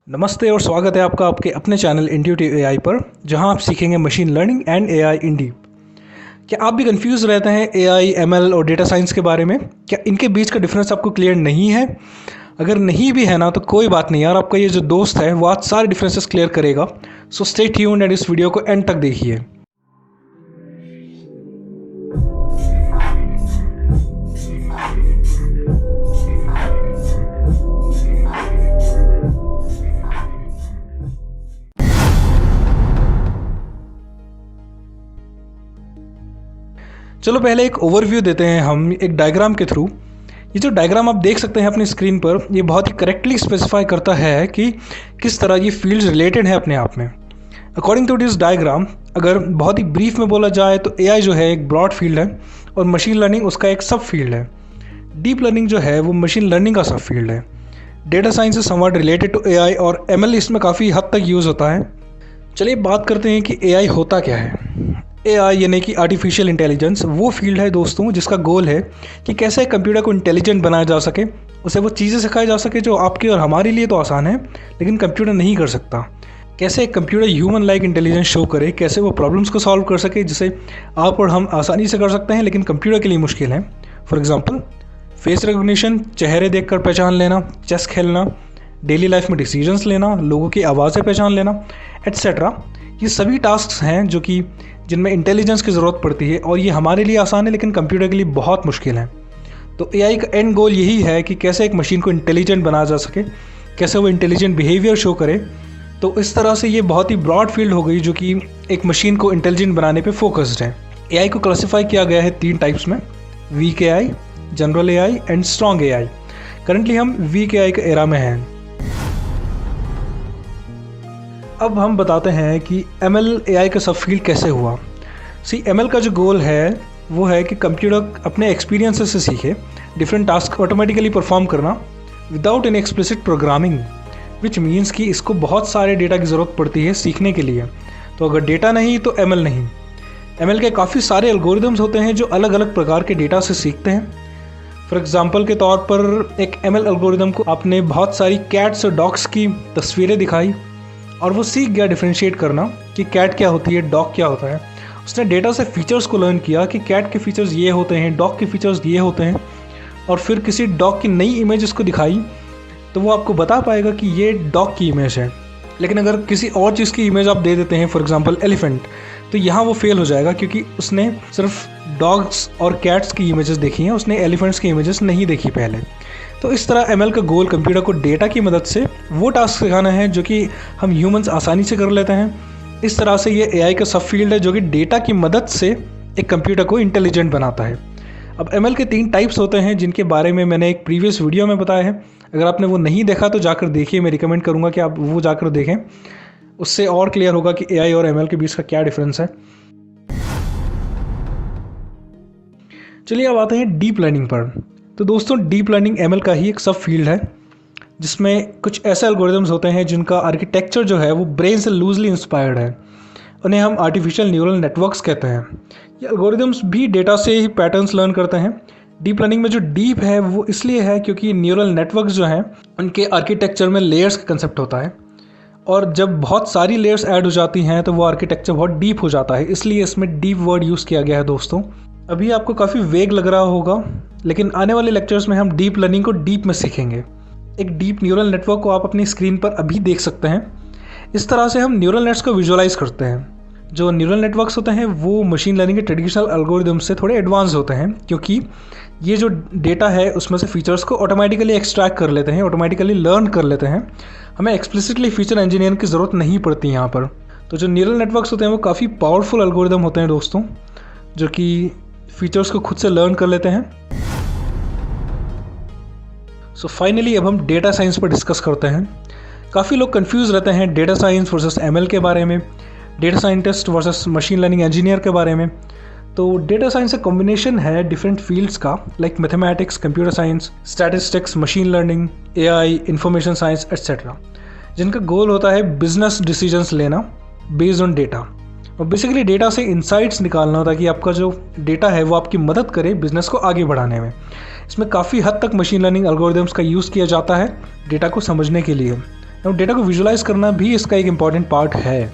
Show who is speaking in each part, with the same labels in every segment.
Speaker 1: नमस्ते और स्वागत है आपका आपके अपने चैनल इंट्यूटिव एआई पर, जहां आप सीखेंगे machine learning and AI in deep. क्या आप भी कंफ्यूज रहते हैं एआई, एमएल और डेटा साइंस के बारे में? क्या इनके बीच का डिफरेंस आपको क्लियर नहीं है? अगर नहीं भी है ना तो कोई बात नहीं यार, आपका ये जो दोस्त है वो आज सारे डिफरेंसेस क्लियर करेगा। सो स्टे ट्यून्ड एंड इस वीडियो को एंड तक देखिए। चलो पहले एक ओवरव्यू देते हैं हम एक डायग्राम के थ्रू। ये जो डायग्राम आप देख सकते हैं अपनी स्क्रीन पर, ये बहुत ही करेक्टली स्पेसिफाई करता है कि किस तरह ये फील्ड्स रिलेटेड है अपने आप में। अकॉर्डिंग टू दिस डायग्राम, अगर बहुत ही ब्रीफ में बोला जाए तो एआई जो है एक ब्रॉड फील्ड है और मशीन लर्निंग उसका एक सब फील्ड है। डीप लर्निंग जो है वो मशीन लर्निंग का सब फील्ड है। Data science is somewhat related to AI और एमएल इसमें काफ़ी हद तक यूज़ होता है। चलिए बात करते हैं कि एआई होता क्या है। एआई यानी कि आर्टिफिशियल इंटेलिजेंस वो फील्ड है दोस्तों जिसका गोल है कि कैसे कंप्यूटर को इंटेलिजेंट बनाया जा सके, उसे वो चीज़ें सिखाई जा सके जो आपके और हमारे लिए तो आसान है लेकिन कंप्यूटर नहीं कर सकता। कैसे एक computer human like intelligence show करे, कैसे वो प्रॉब्लम्स को सॉल्व कर सके जिसे आप और हम आसानी से कर सकते हैं लेकिन कंप्यूटर के लिए मुश्किल है। फॉर एग्जाम्पल फेस रिकग्निशन, चेहरे देखकर पहचान लेना, चेस खेलना, डेली लाइफ में डिसीजंस लेना, लोगों की आवाज़ें पहचान लेना एट्सेट्रा। ये सभी टास्क हैं जो कि जिनमें इंटेलिजेंस की ज़रूरत पड़ती है और ये हमारे लिए आसान है लेकिन कंप्यूटर के लिए बहुत मुश्किल है। तो एआई का एंड गोल यही है कि कैसे एक मशीन को इंटेलिजेंट बनाया जा सके, कैसे वो इंटेलिजेंट बिहेवियर शो करे। तो इस तरह से ये बहुत ही ब्रॉड फील्ड हो गई जो कि एक मशीन को इंटेलिजेंट बनाने पे फोकस्ड है। एआई को क्लासीफाई किया गया है 3 टाइप्स में: weak AI, general AI and strong AI. Currently हम वीक एआई के एरा में हैं। अब हम बताते हैं कि एमएल एआई का सब फील्ड कैसे हुआ। एमएल का जो गोल है वो है कि कंप्यूटर अपने एक्सपीरियंसेस से सीखे डिफरेंट टास्क ऑटोमेटिकली परफॉर्म करना without any explicit programming, which means कि इसको बहुत सारे डेटा की ज़रूरत पड़ती है सीखने के लिए। तो अगर डेटा नहीं तो एमएल नहीं। एमएल के काफ़ी सारे एल्गोरिदम्स होते हैं जो अलग अलग प्रकार के डेटा से सीखते हैं। फॉर एग्जाम्पल के तौर पर एक एमएल एल्गोरिदम को आपने बहुत सारी कैट्स और डॉग्स की तस्वीरें दिखाई और वो सीख गया डिफ्रेंशिएट करना कि कैट क्या होती है, डॉग क्या होता है। उसने डेटा से फीचर्स को लर्न किया कि कैट के फीचर्स ये होते हैं, डॉग के फीचर्स ये होते हैं, और फिर किसी डॉग की नई इमेज उसको दिखाई तो वो आपको बता पाएगा कि ये डॉग की इमेज है। लेकिन अगर किसी और चीज़ की इमेज आप दे देते हैं, फॉर एग्जांपल एलिफेंट, तो यहाँ वो फेल हो जाएगा क्योंकि उसने सिर्फ डॉग्स और कैट्स की इमेजेस देखी हैं, उसने एलिफेंट्स की इमेजेस नहीं देखी पहले। तो इस तरह एमएल का गोल कंप्यूटर को डेटा की मदद से वो टास्क सिखाना है जो कि हम ह्यूमंस आसानी से कर लेते हैं। इस तरह से ये एआई का सब फील्ड है जो कि डेटा की मदद से एक कंप्यूटर को इंटेलिजेंट बनाता है। अब एमएल के 3 टाइप्स होते हैं जिनके बारे में मैंने एक प्रीवियस वीडियो में बताया है। अगर आपने वो नहीं देखा तो जाकर देखिए, मैं रिकमेंड करूँगा कि आप वो जाकर देखें, उससे और क्लियर होगा कि एआई और एमएल के बीच का क्या डिफरेंस है। चलिए अब आते हैं डीप लर्निंग पर। तो दोस्तों डीप लर्निंग एमएल का ही एक सब फील्ड है जिसमें कुछ ऐसे एल्गोरिदम्स होते हैं जिनका आर्किटेक्चर जो है वो ब्रेन से लूजली इंस्पायर्ड है। उन्हें हम आर्टिफिशियल न्यूरल नेटवर्क्स कहते हैं। ये एल्गोरिदम्स भी डेटा से ही पैटर्न्स लर्न करते हैं। डीप लर्निंग में जो डीप है वो इसलिए है क्योंकि न्यूरल नेटवर्क्स जो हैं उनके आर्किटेक्चर में लेयर्स का कंसेप्ट होता है, और जब बहुत सारी लेयर्स ऐड हो जाती हैं तो वो आर्किटेक्चर बहुत डीप हो जाता है। इसलिए इसमें डीप वर्ड यूज़ किया गया है दोस्तों। अभी आपको काफ़ी वेग लग रहा होगा लेकिन आने वाले लेक्चर्स में हम डीप लर्निंग को डीप में सीखेंगे। एक डीप न्यूरल नेटवर्क को आप अपनी स्क्रीन पर अभी देख सकते हैं। इस तरह से हम न्यूरल नेट्स को विजुअलाइज करते हैं। जो न्यूरल नेटवर्क्स होते हैं वो मशीन लर्निंग के ट्रेडिशनल एल्गोरिदम से थोड़े एडवांस होते हैं क्योंकि ये जो डेटा है उसमें से फीचर्स को ऑटोमेटिकली एक्सट्रैक्ट कर लेते हैं, ऑटोमेटिकली लर्न कर लेते हैं। हमें एक्सप्लिसिटली फीचर इंजीनियर की ज़रूरत नहीं पड़ती यहाँ पर। तो जो न्यूरल नेटवर्क्स होते हैं वो काफ़ी पावरफुल एल्गोरिदम होते हैं दोस्तों, जो कि फीचर्स को खुद से लर्न कर लेते हैं। सो फाइनली अब हम डेटा साइंस पर डिस्कस करते हैं। काफ़ी लोग कंफ्यूज रहते हैं डेटा साइंस वर्सेस एमएल के बारे में, data scientist versus machine learning engineer के बारे में। तो डेटा साइंस एक कॉम्बिनेशन है डिफरेंट फील्ड्स का, like mathematics, computer science, statistics, machine learning, AI, information science etcetera, जिनका गोल होता है बिजनेस डिसीजंस लेना बेस्ड ऑन डेटा। और बेसिकली डेटा से इंसाइट्स निकालना ताकि आपका जो डेटा है वो आपकी मदद करे बिजनेस को आगे बढ़ाने में। इसमें काफ़ी हद तक मशीन लर्निंग एल्गोरिदम्स का यूज़ किया जाता है डेटा को समझने के लिए। अब डेटा को विजुलाइज करना भी इसका एक इम्पॉर्टेंट पार्ट है।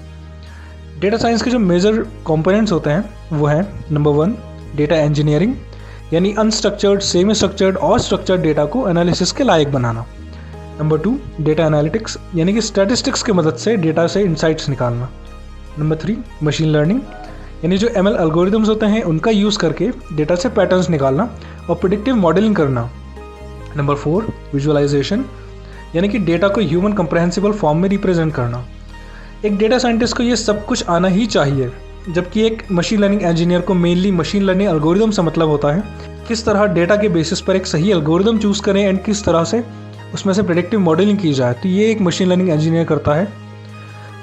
Speaker 1: डेटा साइंस के जो मेजर कंपोनेंट्स होते हैं वो हैं नंबर 1 डेटा इंजीनियरिंग, यानी अनस्ट्रक्चर्ड, सेमी स्ट्रक्चर्ड और स्ट्रक्चर्ड डेटा को एनालिसिस के लायक बनाना। नंबर 2 डेटा एनालिटिक्स, यानी कि स्टैटिस्टिक्स की मदद से डेटा से इंसाइट्स निकालना। नंबर 3 मशीन लर्निंग, यानी जो ML एल्गोरिदम्स होते हैं उनका यूज़ करके डेटा से पैटर्न्स निकालना और प्रेडिक्टिव मॉडलिंग करना। नंबर 4 विजुअलाइजेशन, यानी कि डेटा को ह्यूमन कंप्रहेंसिबल फॉर्म में रिप्रेजेंट करना। एक डेटा साइंटिस्ट को ये सब कुछ आना ही चाहिए, जबकि एक मशीन लर्निंग इंजीनियर को मेनली मशीन लर्निंग एल्गोरिदम से मतलब होता है। किस तरह डेटा के बेसिस पर एक सही एल्गोरिदम चूज़ करें एंड किस तरह से उसमें से प्रेडिक्टिव मॉडलिंग की जाए, तो ये एक मशीन लर्निंग इंजीनियर करता है।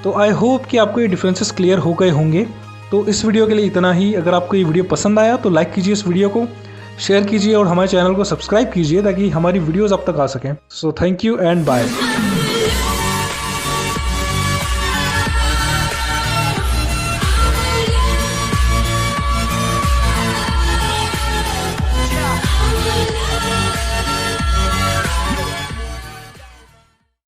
Speaker 1: तो आई होप कि आपको ये डिफरेंसेस क्लियर हो गए होंगे। तो इस वीडियो के लिए इतना ही। अगर आपको ये वीडियो पसंद आया तो लाइक कीजिए इस वीडियो को, शेयर कीजिए और हमारे चैनल को सब्सक्राइब कीजिए ताकि हमारी वीडियोज़ आप तक आ सकें। So thank you and bye.